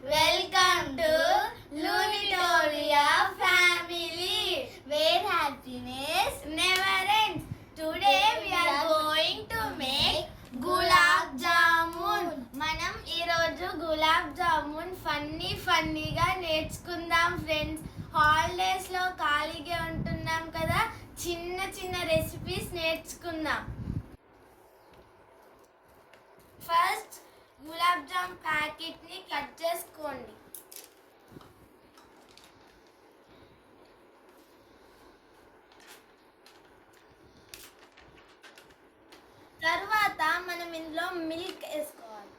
Welcome to Lunitoria family, where happiness never ends. Today we are going to make gulab jamun. మనం ఈరోజు గులాబ్ జామున్ ఫన్నీగా నేర్చుకుందాం friends. హాలిడేస్లో ఖాళీగా ఉంటున్నాం కదా, చిన్న చిన్న రెసిపీస్ నేర్చుకుందాం. ఫస్ట్ గులాబ్ జామ్ ప్యాకెట్ని కట్ చేసుకోండి. తర్వాత మనం ఇందులో మిల్క్ వేసుకోవాలి.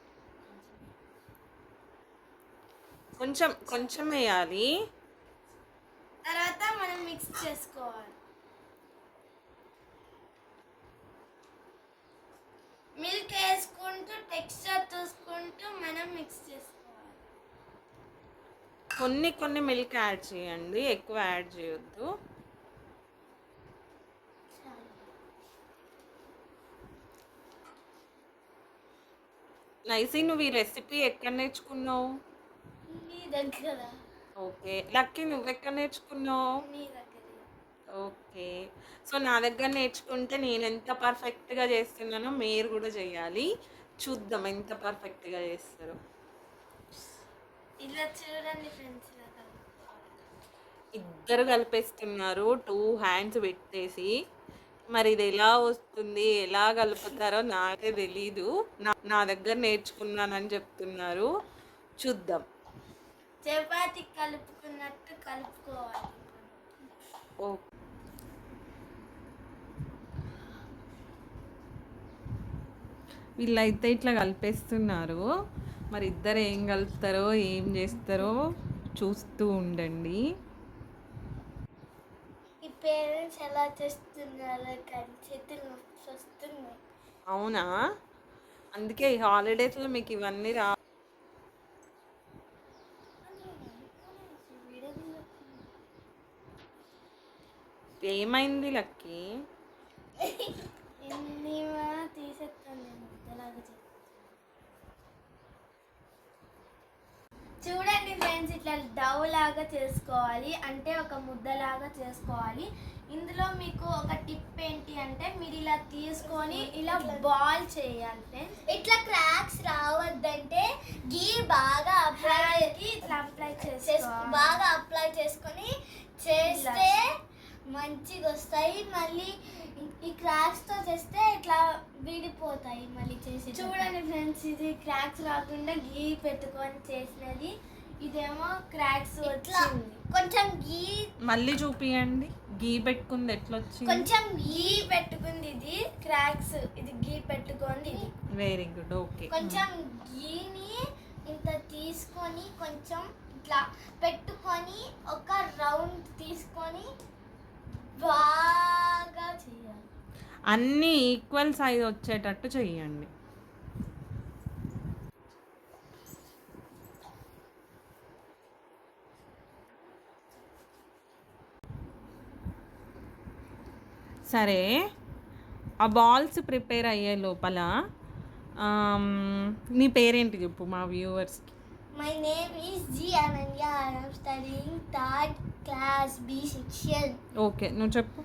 కొంచెం వేయాలి. తర్వాత మనం మిక్స్ చేసుకోవాలి. మిల్క్ వేసుకుంటూ టెక్స్చర్ చూసుకుంటూ మనం మిక్స్ చేసుకోవాలి. కొన్ని మిల్క్ యాడ్ చేయండి, ఎక్కువ యాడ్ చేయొద్దు. నైసి, నువ్వు ఈ రెసిపీ ఎక్కడ నేర్చుకున్నావు? మీ దగ్గర. ఓకే. లక్కీ, నువ్వు ఎక్కడ నేర్చుకున్నావు? మీ దగ్గర. ఓకే. సో నా దగ్గర నేర్చుకుంటే నేను ఎంత పర్ఫెక్ట్గా చేస్తున్నానో మీరు కూడా చేయాలి. చూద్దాం ఎంత పర్ఫెక్ట్గా చేస్తారో. ఇలా చూడండి ఫ్రెండ్స్, ఇద్దరు కలిపేస్తున్నారు 2 హ్యాండ్స్ పెట్టేసి. మరి ఇది ఎలా వస్తుంది, ఎలా కలుపుతారో నాకే తెలీదు. నా దగ్గర నేర్చుకున్నానని చెప్తున్నారు. చూద్దాం. చపాతి కలుపుకున్నట్టు కలుపుకోవాలి. ఓ, వీళ్ళైతే ఇట్లా కలిపేస్తున్నారు. మరి ఇద్దరు ఏం కలుపుతారో ఏం చేస్తారో చూస్తూ ఉండండి. ఈ పేరెంట్స్ ఎలా చేస్తున్నారో కానీ చేతులు నొప్పి వస్తున్నాయి. అవునా? అందుకే ఈ హాలిడేస్లో మీకు ఇవన్నీ ఏమైంది లక్కీ? తీసేస్తాను నేను ముద్దలాగా. చూడండి ఫ్రెండ్స్, ఇట్లా డవ్ లాగా చేసుకోవాలి, అంటే ఒక ముద్దలాగా చేసుకోవాలి. ఇందులో మీకు ఒక టిప్ ఏంటి అంటే, మీరు ఇలా తీసుకొని ఇలా బాల్ చేయాలి ఫ్రెండ్స్. ఇట్లా క్రాక్స్ రావద్దంటే గీ బాగా అప్లై చేసుకొని చేస్తే మంచిగా వస్తాయి. మళ్ళీ ఈ క్రాక్స్తో చేస్తే ఇట్లా విడిపోతాయి. మళ్ళీ చేసి చూడండి ఫ్రెండ్స్, ఇది క్రాక్స్ రాకుండా గీ పెట్టుకొని చేసినది. ఇదేమో క్రాక్స్ వచ్చింది. కొంచెం గీ మళ్ళీ చూపియండి. గీ పెట్టుకుంది ఎట్లా వచ్చింది? కొంచెం గీ పెట్టుకుంది, ఇది క్రాక్స్, ఇది గీ పెట్టుకుంది. ఇది వెరీ గుడ్. ఓకే. కొంచెం గీని ఇంత తీసుకొని కొంచెం ఇట్లా పెట్టుకొని ఒక రౌండ్ తీసుకొని బాగా చేయాలి. అన్నీ ఈక్వల్ సైజ్ వచ్చేటట్టు చెయ్యండి. సరే, ఆ బాల్స్ ప్రిపేర్ అయ్యే లోపల నీ పేరేంటి చెప్పు మా వ్యూవర్స్కి. My name is G. Ananya. I am studying 3rd class B section. Okay, నువ్వు చెప్పు.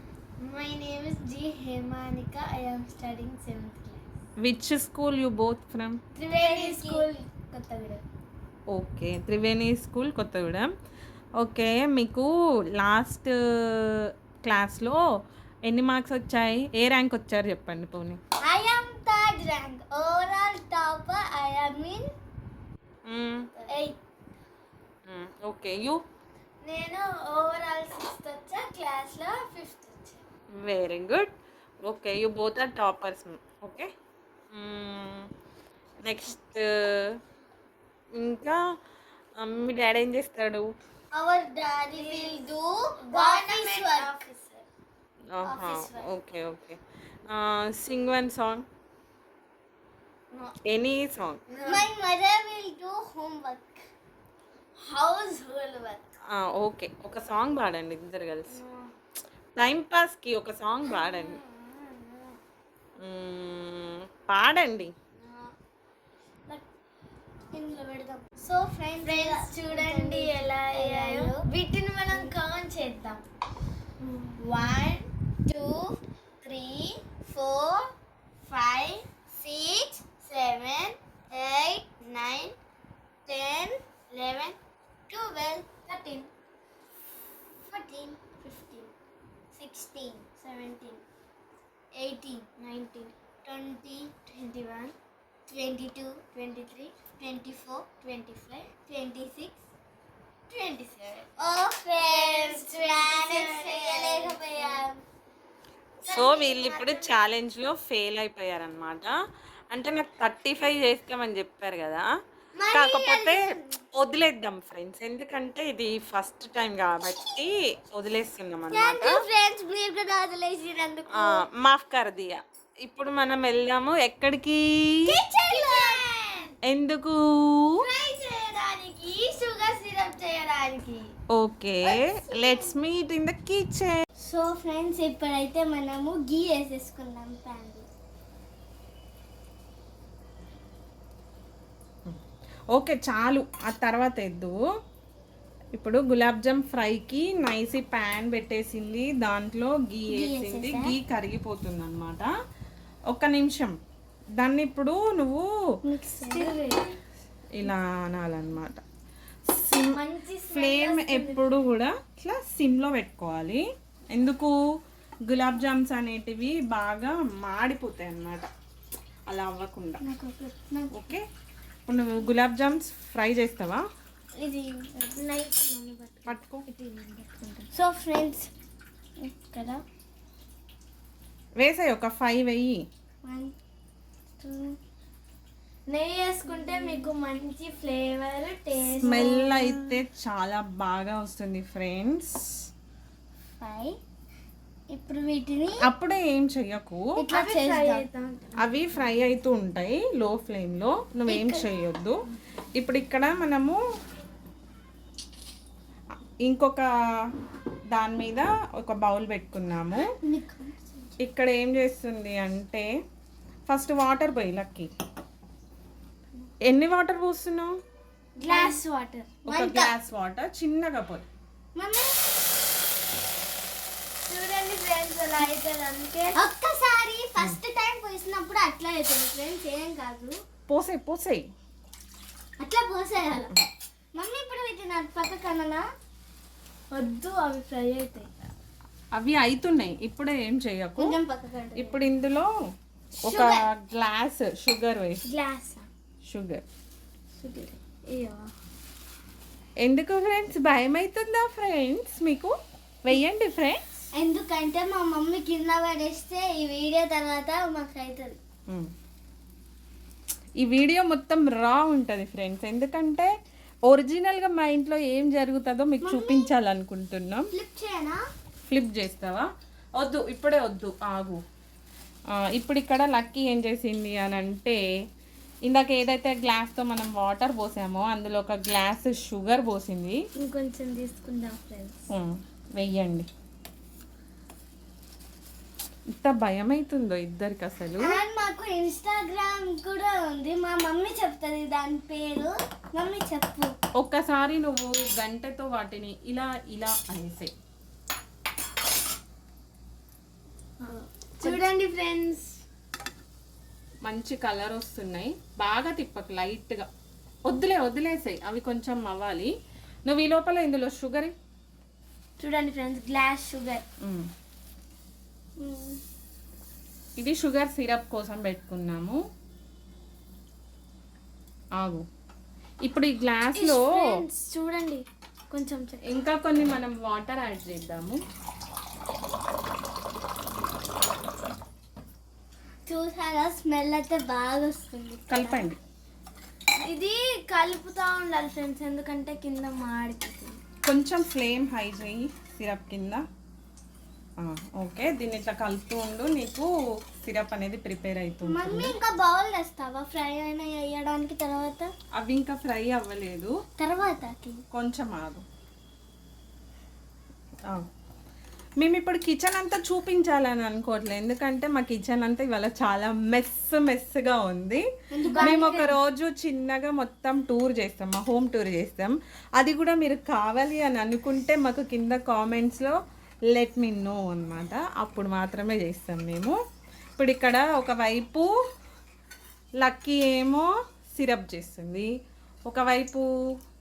My name is G. Hemanika. I am studying 7th class. Which school you both from? Triveni School, Kottagudem. Okay, Triveni school, Kothagudem. Okay, మీకు last క్లాస్లో ఎన్ని marks వచ్చాయి? ఏ rank వచ్చారు చెప్పండి పోనీ. I am 3rd rank. Overall topper I am in 8th. Okay, you? నేను overall 6th వచ్చా, క్లాస్లో 5th వచ్చా. Very good. Okay, you both are toppers. Okay, next ఇంకా మీ డాడీ ఏం చేస్తాడు? Our daddy will do government work. Okay. Sing one song, No. Any song. My mother will do homework. Household work. Okay, ఒక song పాడండి ఇద్దరు కలిసి. Time పాస్కి ఒక song పాడండి. పాడండి. But in ఇందులో పెడదాం. సో ఫ్రెండ్స్ చూడండి ఎలా అయ్యాయో. వీటిని మనం కౌంట్ చేద్దాం. 1 2 3 4 5 6 7 8 9 10 11 12 13 14 15 16 17 18 19 20 21 22 23 24 25 26 27. ఓ ఫ్రెండ్స్ మేనేజ్ చేయలేకపోయాం. సో వీళ్ళు ఇప్పుడు ఛాలెంజ్లో ఫెయిల్ అయిపోయారనమాట. అంటే నాకు 35 చేస్తామని చెప్పారు కదా, కాకపోతే వదిలేద్దాం ఫ్రెండ్స్, ఎందుకంటే ఇది ఫస్ట్ టైం కాబట్టి వదిలేస్తున్నాం అనమాట. ఫ్రెండ్స్ మీరు కూడా వదిలేసినందుకు మాఫ్ కర్ దియా. ఇప్పుడు మనం వెళ్దాము ఎక్కడికి, ఎందుకు? షుగర్ సిరప్ చేయడానికి. Okay, let's meet in the kitchen. So friends ఇప్పుడైతే మనము గీ వేసేసుకుందాం ప్యాన్. ఓకే చాలు, ఆ తర్వాత వేద్దు. ఇప్పుడు గులాబ్ జామ్ ఫ్రైకి నైస్ ప్యాన్ పెట్టేసింది, దాంట్లో గీ వేసింది, గీ కరిగిపోతుంది అనమాట. ఒక్క నిమిషం, దాన్ని ఇప్పుడు నువ్వు ఇలా అనాలన్నమాట. ఫ్లేమ్ ఎప్పుడు కూడా ఇట్లా సిమ్లో పెట్టుకోవాలి. ఎందుకు? గులాబ్ జామ్స్ అనేటివి బాగా మాడిపోతాయి అన్నమాట, అలా అవ్వకుండా. ఓకే, ఇప్పుడు నువ్వు గులాబ్ జామ్స్ ఫ్రై చేస్తావా? ఇది పట్టుకో. సో ఫ్రెండ్స్ కదా వేసాయి, ఒక 5 వెయ్యి. 1 2 నెయ్యి వేసుకుంటే మీకు మంచి ఫ్లేవర్ టేస్ట్ స్మెల్ అయితే చాలా బాగా వస్తుంది ఫ్రెండ్స్. 5 ఇప్పుడు వీటిని అప్పుడే ఏం చెయ్యకు, అవి ఫ్రై అవుతూ ఉంటాయి లో ఫ్లేమ్లో, నువ్వేం చేయొద్దు. ఇప్పుడు ఇక్కడ మనము ఇంకొక దాని మీద ఒక బౌల్ పెట్టుకున్నాము. ఇక్కడ ఏం చేస్తుంది అంటే ఫస్ట్ వాటర్ పోయి లక్కి. ఎన్ని వాటర్ పోస్తున్నావు? Glass water. ఒక గ్లాస్ వాటర్ చిన్నగా పోయి. చూడండి ఫ్రెండ్స్ అలా అవుతుంది. అందుకే ఒక్కసారి ఫస్ట్ టైం పోసినప్పుడు అట్లా అవుతుంది ఫ్రెండ్స్, ఏం కాదు. పోసేయి అట్లా పోసేయాలి. మమ్మీ ఇప్పుడు వీటిని పక్కకన్నా వద్దు, అవి ఫ్రై అవుతాయి. అవి అవుతున్నాయి, ఇప్పుడే ఏం చెయ్యకు. ఇప్పుడు ఇందులో ఒక గ్లాస్ షుగర్ వేసి. Glass sugar. ఎందుకు ఫ్రెండ్స్ భయం అవుతుందా ఫ్రెండ్స్ మీకు? వెయ్యండి ఫ్రెండ్స్. ఎందుకంటే మా మమ్మీ కింద పడేస్తే ఈ వీడియో తర్వాత మాకు అవుతుంది. ఈ వీడియో మొత్తం రా ఉంటుంది ఫ్రెండ్స్, ఎందుకంటే ఒరిజినల్గా మా ఇంట్లో ఏం జరుగుతుందో మీకు చూపించాలనుకుంటున్నాం. ఫ్లిప్ చేస్తావా? వద్దు, ఇప్పుడే వద్దు, ఆగు. ఇప్పుడు ఇక్కడ లక్కీ ఏం చేసింది అని అంటే, ఇందాక ఏదైతే గ్లాస్తో మనం వాటర్ పోసామో అందులో ఒక గ్లాస్ షుగర్ పోసింది. ఇంకొంచెం తీసుకుందాం ఫ్రెండ్స్. వెయ్యండి. ఇంత భయం అవుతుందో ఇద్దరికి అసలు. మాకు ఇన్స్టాగ్రామ్ కూడా ఉంది, మా మమ్మీ చెప్తుంది దాని పేరు. మమ్మీ చెప్పు. ఒక్కసారి నువ్వు గంటతో వాటిని ఇలా ఇలా అనేసే. చూడండి ఫ్రెండ్స్ మంచి కలర్ వస్తున్నాయి. బాగా తిప్పకు, లైట్గా. వదిలేసాయి, అవి కొంచెం అవ్వాలి. నువ్వు ఈ లోపల ఇందులో షుగర్. చూడండి ఫ్రెండ్స్, గ్లాస్ షుగర్. ఇది షుగర్ సిరప్ కోసం పెట్టుకున్నాము. ఆగు. ఇప్పుడు ఈ గ్లాస్లో చూడండి కొంచెం ఇంకా కొన్ని మనం వాటర్ యాడ్ చేద్దాము. చూసారా, స్మెల్ అయితే బాగా వస్తుంది. కలపండి. ఇది కలుపుతూ ఉండాలి ఫ్రెండ్స్, ఎందుకంటే కింద మాడిపోతుంది. కొంచెం ఫ్లేమ్ హై చేయి సిరప్ కింద. ఓకే, దీన్ని ఇట్లా కలుపుతూ ఉండు, నీకు సిరప్ అనేది ప్రిపేర్ అవుతుంది. మమ్మీ ఇంకా బౌల్ వేస్తావా ఫ్రై అయినా వేయడానికి? తర్వాత అవి ఇంకా ఫ్రై అవ్వలేదు, తర్వాత కొంచెం ఆగు. మేము ఇప్పుడు కిచెన్ అంతా చూపించాలని అనుకోవట్లేదు, ఎందుకంటే మా కిచెన్ అంతా ఇవాళ చాలా మెస్గా ఉంది. మేము ఒక రోజు చిన్నగా మొత్తం టూర్ చేస్తాం, మా హోమ్ టూర్ చేస్తాం. అది కూడా మీరు కావాలి అని అనుకుంటే మాకు కింద కామెంట్స్లో లెట్ మీ నో అన్నమాట, అప్పుడు మాత్రమే చేస్తాం మేము. ఇప్పుడు ఇక్కడ ఒకవైపు లక్కీ ఏమో సిరప్ చేస్తుంది, ఒకవైపు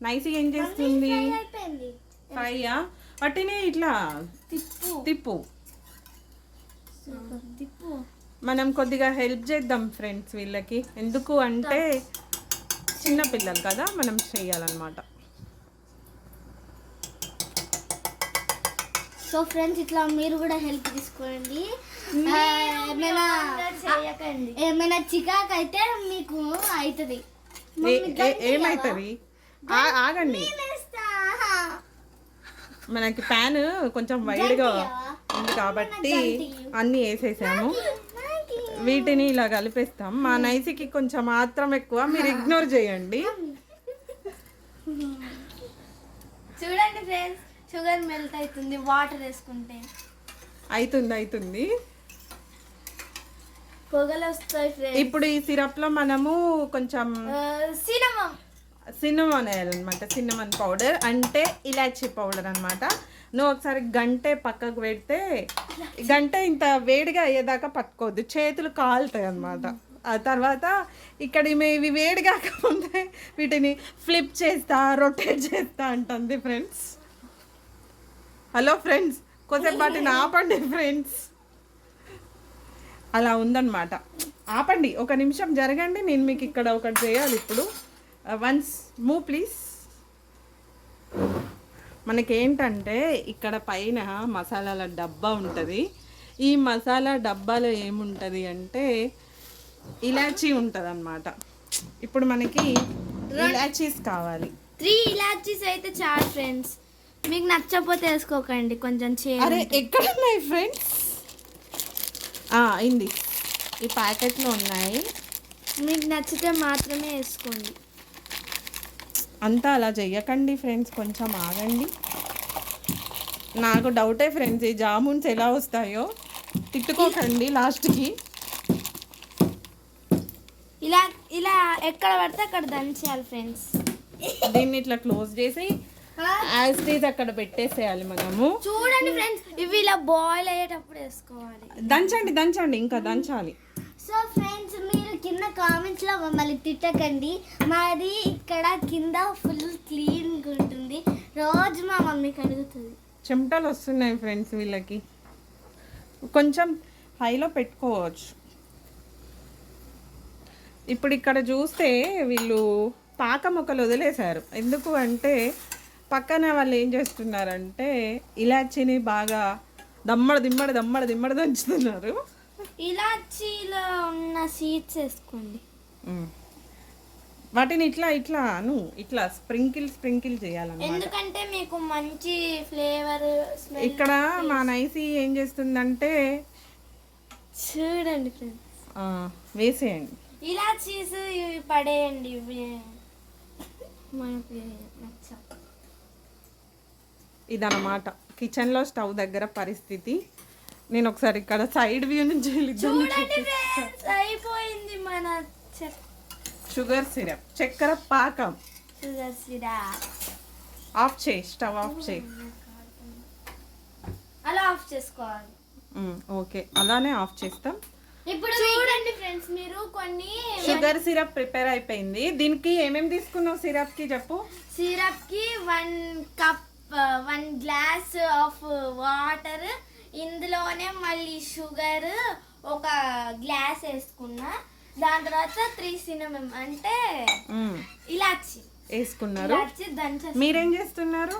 నైసి ఏం చేస్తుంది, ఫ్రైయా వాటిని ఇట్లా తిప్పు. మనం కొద్దిగా హెల్ప్ చేద్దాం ఫ్రెండ్స్ వీళ్ళకి, ఎందుకు అంటే చిన్న పిల్లలు కదా, మనం చేయాలన్నమాట. సో ఫ్రెండ్స్ ఇట్లా మీరు కూడా హెల్ప్ తీసుకోండి. ఏమైనా చికాకు అయితే మీకు అవుతుంది. ఏమైతుంది ఆగండి, మనకి ప్యాన్ కొంచెం వైడ్గా ఉంది కాబట్టి అన్నీ వేసేసాము. వీటిని ఇలా కలిపేస్తాం. మా నైసికి కొంచెం మాత్రం ఎక్కువ, మీరు ఇగ్నోర్ చేయండి. చూడండి ఫ్రెండ్స్, షుగర్ మెల్ట్ అవుతుంది వాటర్ వేసుకుంటే. అవుతుంది పొగలు వస్తాయి ఫ్రెండ్స్. ఇప్పుడు ఈ సిరప్ లో మనము కొంచెం సిన్నమన్ వేయాలన్నమాట. సిన్నమన్ పౌడర్ అంటే ఇలాచీ పౌడర్ అన్నమాట. నువ్వు ఒకసారి గంటే పక్కకు పెడితే, గంట ఇంత వేడిగా అయ్యేదాకా పట్టుకోవద్దు, చేతులు కాలుతాయి అన్నమాట. ఆ తర్వాత ఇక్కడ ఇవి వేడి కాకముందే వీటిని ఫ్లిప్ చేస్తా, రొటేట్ చేస్తా అంటుంది ఫ్రెండ్స్. హలో ఫ్రెండ్స్, కొద్దిసేపు వాటిని ఆపండి ఫ్రెండ్స్. అలా ఉందన్నమాట, ఆపండి, ఒక నిమిషం జరగండి, నేను మీకు ఇక్కడ ఒకటి చేయాలి ఇప్పుడు. Once move please. మనకేంటంటే ఇక్కడ పైన మసాలాల డబ్బా ఉంటుంది. ఈ మసాలా డబ్బాలో ఏముంటుంది అంటే ఇలాచీ ఉంటుంది అన్నమాట. ఇప్పుడు మనకి ఇలాచీస్ కావాలి. 3 ఇలాచీస్ అయితే చాలు ఫ్రెండ్స్, మీకు నచ్చకపోతే వేసుకోకండి, కొంచెం అరే ఎక్కడ ఉన్నాయి ఫ్రెండ్స్? అయింది, ఈ ప్యాకెట్లో ఉన్నాయి, మీకు నచ్చితే మాత్రమే వేసుకోండి. అంతా అలా చెయ్యకండి ఫ్రెండ్స్, కొంచెం ఆగండి. నాకు డౌటే ఫ్రెండ్స్, ఈ జామున్స్ ఎలా వస్తాయో, తిట్టుకోకండి లాస్ట్కి. ఇలా ఇలా ఎక్కడ పడితే అక్కడ దంచేయాలి ఫ్రెండ్స్. దీన్ని ఇట్లా క్లోజ్ చేసి యాజ్ ఇట్ ఈజ్ అక్కడ పెట్టేసేయాలి మనము. చూడండి ఫ్రెండ్స్, ఇవి ఇలా బాయిల్ అయ్యేటప్పుడు వేసుకోవాలి. దంచండి ఇంకా దంచాలి. సో ఫ్రెండ్స్, మీరు కింద కామెంట్స్లో మమ్మల్ని తిట్టకండి, మాది ఇక్కడ కింద ఫుల్ క్లీన్గా ఉంటుంది, రోజు మా మమ్మీకి అడుగుతుంది. చెమటలు వస్తున్నాయి ఫ్రెండ్స్ వీళ్ళకి, కొంచెం హైలో పెట్టుకోవచ్చు. ఇప్పుడు ఇక్కడ చూస్తే వీళ్ళు పాక మొక్కలు వదిలేశారు, ఎందుకు అంటే పక్కన వాళ్ళు ఏం చేస్తున్నారంటే ఇలాచీని బాగా దమ్మడ దంచుతున్నారు. ఇలాచీలో ఉన్న సీడ్స్ వేసుకోండి. వాటిని ఇట్లా స్ప్రింకిల్ చేయాలన్నమాట, ఎందుకంటే మీకు మంచి ఫ్లేవర్. ఇక్కడ మా నైసి ఏం చేస్తుందంటే చూడండి ఫ్రెండ్స్, వేసేయండి ఇలాచీస్ ఇవి పడేయండి, ఇవి మనకి నచ్చవు. ఇదన్నమాట కిచెన్లో స్టవ్ దగ్గర పరిస్థితి. నేను ఒకసారి ఇక్కడ సైడ్ వ్యూ నుంచి అయిపోయింది మన షుగర్ సిరప్, చక్కెర పాకం. షుగర్ సిరప్ ఆఫ్ చేయి, స్టవ్ ఆఫ్ చేయి. అలా ఆఫ్ చేసుకోవాలి. ఓకే, అలానే ఆఫ్ చేస్తాం. ఇప్పుడు చూడండి ఫ్రెండ్స్, మీరు కొన్ని షుగర్ సిరప్ ప్రిపేర్ అయిపోయింది. దీనికి ఏమేమి తీసుకున్నావు సిరప్ కి చెప్పు. సిరప్ కి 1 గ్లాస్ ఆఫ్ వాటర్, ఇందులోనే మళ్ళీ షుగర్ 1 గ్లాస్ వేసుకున్నా, దాని తర్వాత 3 సిన్నమన్ అంటే ఇలాచి వేసుకున్నారు. మీరేం చేస్తున్నారు?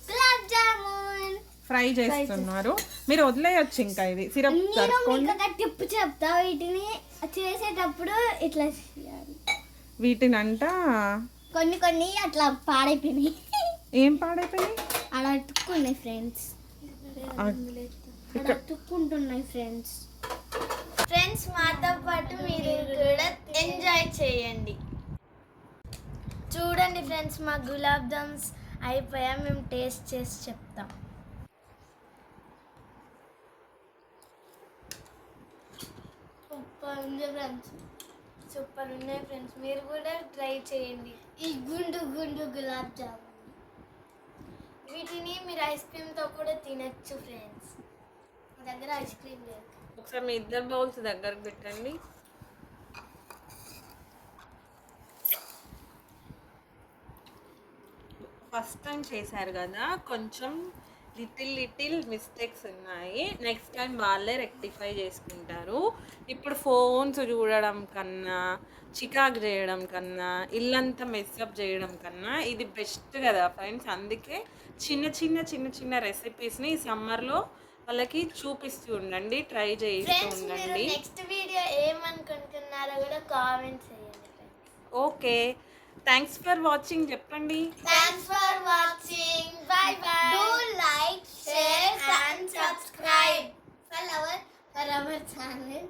గులాబ్ జామున్ ఫ్రై చేస్తున్నారు. మీరు వదిలేయచ్చు ఇంకా, ఇది సిరప్ టిప్పు చెప్తా, వీటిని చేసేటప్పుడు ఇట్లా చేయాలి. వీటినంట కొన్ని అట్లా పాడైపోయినాయి. ఏం పాడైపోయినాయి? అలా అతుక్కున్నాయి ఫ్రెండ్స్, అలా అతుక్కుంటున్నాయి ఫ్రెండ్స్. మాతో పాటు మీరు కూడా ఎంజాయ్ చేయండి. చూడండి ఫ్రెండ్స్, మా గులాబ్ జామ్స్ అయిపోయా, మేము టేస్ట్ చేసి చెప్తాం. సూపర్ ఉంది ఫ్రెండ్స్. సూపర్ ఉన్నాయి ఫ్రెండ్స్, మీరు కూడా ట్రై చేయండి. ఈ గుండు గుండు గులాబ్ జామున్ వీటిని మీరు ఐస్ క్రీమ్తో కూడా తినచ్చు ఫ్రెండ్స్. మా దగ్గర ఐస్ క్రీమ్ లేదు. ఒకసారి మీ ఇద్దరు బౌల్స్ దగ్గరకు పెట్టండి. ఫస్ట్ టైం చేశారు కదా, కొంచెం లిటిల్ మిస్టేక్స్ ఉన్నాయి. నెక్స్ట్ టైం వాళ్ళే రెక్టిఫై చేసుకుంటారు. ఇప్పుడు ఫోన్స్ చూడడం కన్నా, చికాకు చేయడం కన్నా, ఇల్లంతా మెస్అప్ చేయడం కన్నా ఇది బెస్ట్ కదా ఫ్రెండ్స్. అందుకే చిన్న రెసిపీస్ని ఈ సమ్మర్లో వాళ్ళకి చూపిస్తూ ఉండండి, ట్రై చేస్తూ ఫ్రెండ్స్ మీరు ఉండండి. నెక్స్ట్ వీడియో ఏమనుకుంటున్నారో కూడా కామెంట్ చేయండి friends. Okay, thanks for watching చెప్పండి. Thanks for watching. Bye bye. Do like, share and subscribe for our channel.